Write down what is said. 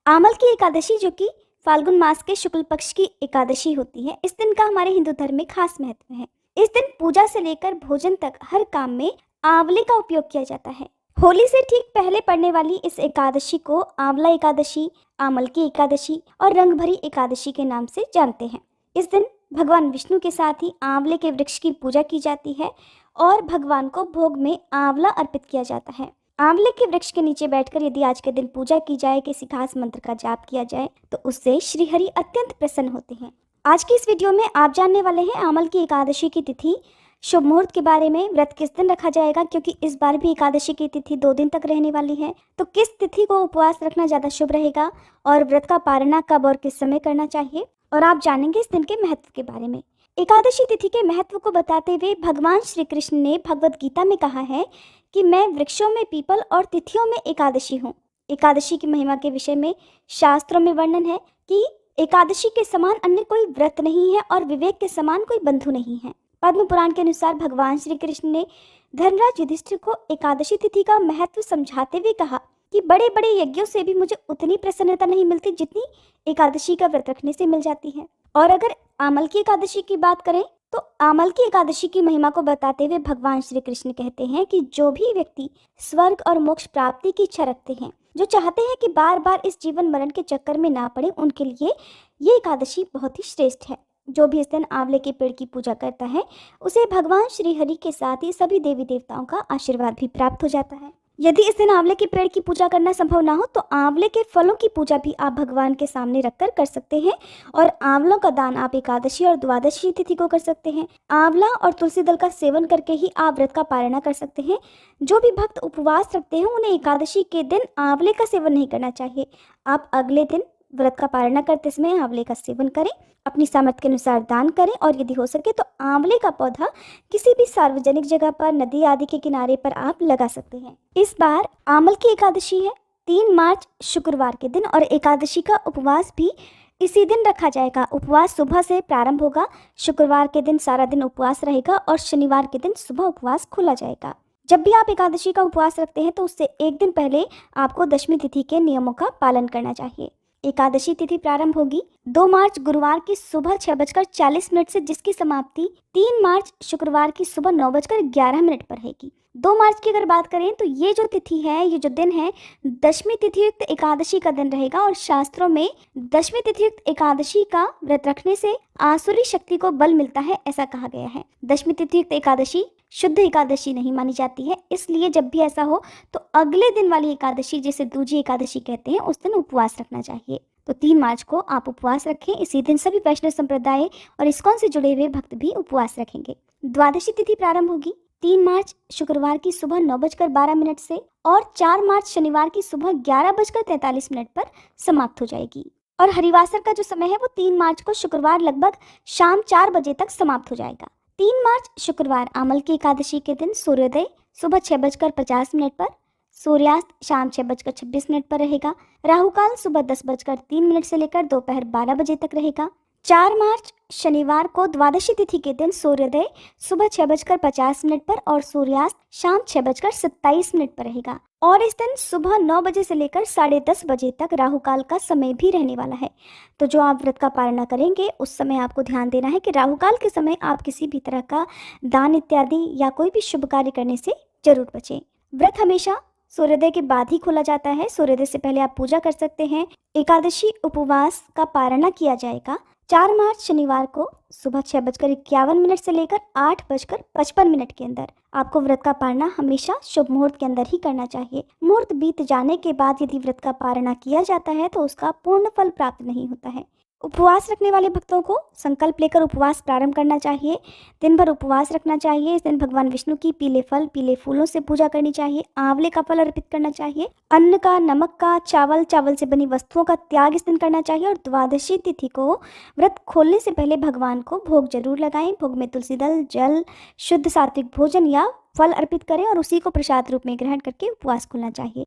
आमल की एकादशी जो कि फाल्गुन मास के शुक्ल पक्ष की एकादशी होती है, इस दिन का हमारे हिंदू धर्म में खास महत्व है। इस दिन पूजा से लेकर भोजन तक हर काम में आंवले का उपयोग किया जाता है। होली से ठीक पहले पड़ने वाली इस एकादशी को आंवला एकादशी, आमल की एकादशी और रंग भरी एकादशी के नाम से जानते हैं। इस दिन भगवान विष्णु के साथ ही आंवले के वृक्ष की पूजा की जाती है और भगवान को भोग में आंवला अर्पित किया जाता है। आंवले के वृक्ष के नीचे बैठकर यदि आज के दिन पूजा की जाए, किसी खास मंत्र का जाप किया जाए तो उससे श्री हरि अत्यंत प्रसन्न होते हैं। आज की इस वीडियो में आप जानने वाले हैं आमल की एकादशी की तिथि, शुभ मुहूर्त के बारे में, व्रत किस दिन रखा जाएगा क्योंकि इस बार भी एकादशी की तिथि 2 दिन तक रहने वाली है, तो किस तिथि को उपवास रखना ज़्यादा शुभ रहेगा और व्रत का पारणा कब और किस समय करना चाहिए, और आप जानेंगे इस दिन के महत्व के बारे में। एकादशी तिथि के महत्व को बताते हुए भगवान श्री कृष्ण ने भगवत गीता में कहा है कि मैं वृक्षों में पीपल और तिथियों में एकादशी हूँ। एकादशी की महिमा के विषय में शास्त्रों में वर्णन है कि एकादशी के समान अन्य कोई व्रत नहीं है और विवेक के समान कोई बंधु नहीं है। पद्म पुराण के अनुसार भगवान श्री कृष्ण ने धर्मराज युधिष्ठिर को एकादशी तिथि का महत्व समझाते हुए कहा कि बड़े बड़े यज्ञों से भी मुझे उतनी प्रसन्नता नहीं मिलती जितनी एकादशी का व्रत रखने से मिल जाती है। और अगर आमल की एकादशी की बात करें तो आमल की एकादशी की महिमा को बताते हुए भगवान श्री कृष्ण कहते हैं कि जो भी व्यक्ति स्वर्ग और मोक्ष प्राप्ति की इच्छा रखते हैं, जो चाहते हैं कि बार बार इस जीवन मरण के चक्कर में ना पड़े, उनके लिए ये एकादशी बहुत ही श्रेष्ठ है। जो भी इस दिन आंवले के पेड़ की पूजा करता है उसे भगवान श्री हरि के साथ ही सभी देवी देवताओं का आशीर्वाद भी प्राप्त हो जाता है। यदि इस दिन आंवले के पेड़ की पूजा करना संभव ना हो तो आंवले के फलों की पूजा भी आप भगवान के सामने रखकर कर सकते हैं और आंवलों का दान आप एकादशी और द्वादशी तिथि को कर सकते हैं। आंवला और तुलसी दल का सेवन करके ही आप व्रत का पारणा कर सकते हैं। जो भी भक्त उपवास रखते हैं उन्हें एकादशी के दिन आंवले का सेवन नहीं करना चाहिए। आप अगले दिन व्रत का पारणा करते समय आंवले का सेवन करें, अपनी सामर्थ्य के अनुसार दान करें और यदि हो सके तो आंवले का पौधा किसी भी सार्वजनिक जगह पर, नदी आदि के किनारे पर आप लगा सकते हैं। इस बार आमल की एकादशी है 3 मार्च शुक्रवार के दिन और एकादशी का उपवास भी इसी दिन रखा जाएगा। उपवास सुबह से प्रारंभ होगा, शुक्रवार के दिन सारा दिन उपवास रहेगा और शनिवार के दिन सुबह उपवास खुला जाएगा। जब भी आप एकादशी का उपवास रखते हैं तो उससे एक दिन पहले आपको दशमी तिथि के नियमों का पालन करना चाहिए। एकादशी तिथि प्रारंभ होगी 2 मार्च गुरुवार की सुबह 6:40 से, जिसकी समाप्ति 3 मार्च शुक्रवार की सुबह 9:11 पर रहेगी। 2 मार्च की अगर बात करें तो ये जो तिथि है, ये जो दिन है, दशमी तिथि युक्त एकादशी का दिन रहेगा और शास्त्रों में दशमी तिथि युक्त एकादशी का व्रत रखने से आसुरी शक्ति को बल मिलता है, ऐसा कहा गया है। दशमी तिथि युक्त एकादशी शुद्ध एकादशी नहीं मानी जाती है, इसलिए जब भी ऐसा हो तो अगले दिन वाली एकादशी, जिसे दूजी एकादशी कहते हैं, उस दिन उपवास रखना चाहिए। तो 3 मार्च को आप उपवास रखें। इसी दिन सभी वैष्णव संप्रदाय और इस्कॉन से जुड़े हुए भक्त भी उपवास रखेंगे। द्वादशी तिथि प्रारंभ होगी 3 मार्च शुक्रवार की सुबह 9:12 से और 4 मार्च शनिवार की सुबह 11:43 पर समाप्त हो जाएगी। और हरिवासर का जो समय है वो 3 मार्च को शुक्रवार लगभग शाम 4 बजे तक समाप्त हो जाएगा। 3 मार्च शुक्रवार आमल की एकादशी के दिन सूर्योदय सुबह 6:50 पर, सूर्यास्त शाम 6:26 पर रहेगा। राहुकाल सुबह 10:03 से लेकर दोपहर 12 बजे तक रहेगा। 4 मार्च शनिवार को द्वादशी तिथि के दिन सूर्योदय सुबह 6:50 पर और सूर्यास्त शाम 6:27 पर रहेगा। और इस दिन सुबह 9 बजे से लेकर 10:30 बजे तक राहुकाल का समय भी रहने वाला है। तो जो आप व्रत का पारणा करेंगे उस समय आपको ध्यान देना है कि राहुकाल के समय आप किसी भी तरह का दान इत्यादि या कोई भी शुभ कार्य करने से जरूर बचें। व्रत हमेशा सूर्योदय के बाद ही खोला जाता है। सूर्योदय से पहले आप पूजा कर सकते हैं। एकादशी उपवास का पारणा किया जाएगा 4 मार्च शनिवार को सुबह 6:51 से लेकर 8:55 के अंदर। आपको व्रत का पारणा हमेशा शुभ मुहूर्त के अंदर ही करना चाहिए। मुहूर्त बीत जाने के बाद यदि व्रत का पारणा किया जाता है तो उसका पूर्ण फल प्राप्त नहीं होता है। उपवास रखने वाले भक्तों को संकल्प लेकर उपवास प्रारंभ करना चाहिए। दिन भर उपवास रखना चाहिए। इस दिन भगवान विष्णु की पीले फल, पीले फूलों से पूजा करनी चाहिए। आंवले का फल अर्पित करना चाहिए। अन्न का, नमक का, चावल से बनी वस्तुओं का त्याग इस दिन करना चाहिए। और द्वादशी तिथि को व्रत खोलने से पहले भगवान को भोग जरूर लगाएं। भोग में तुलसी दल, जल, शुद्ध सात्विक भोजन या फल अर्पित करें और उसी को प्रसाद रूप में ग्रहण करके उपवास खोलना चाहिए।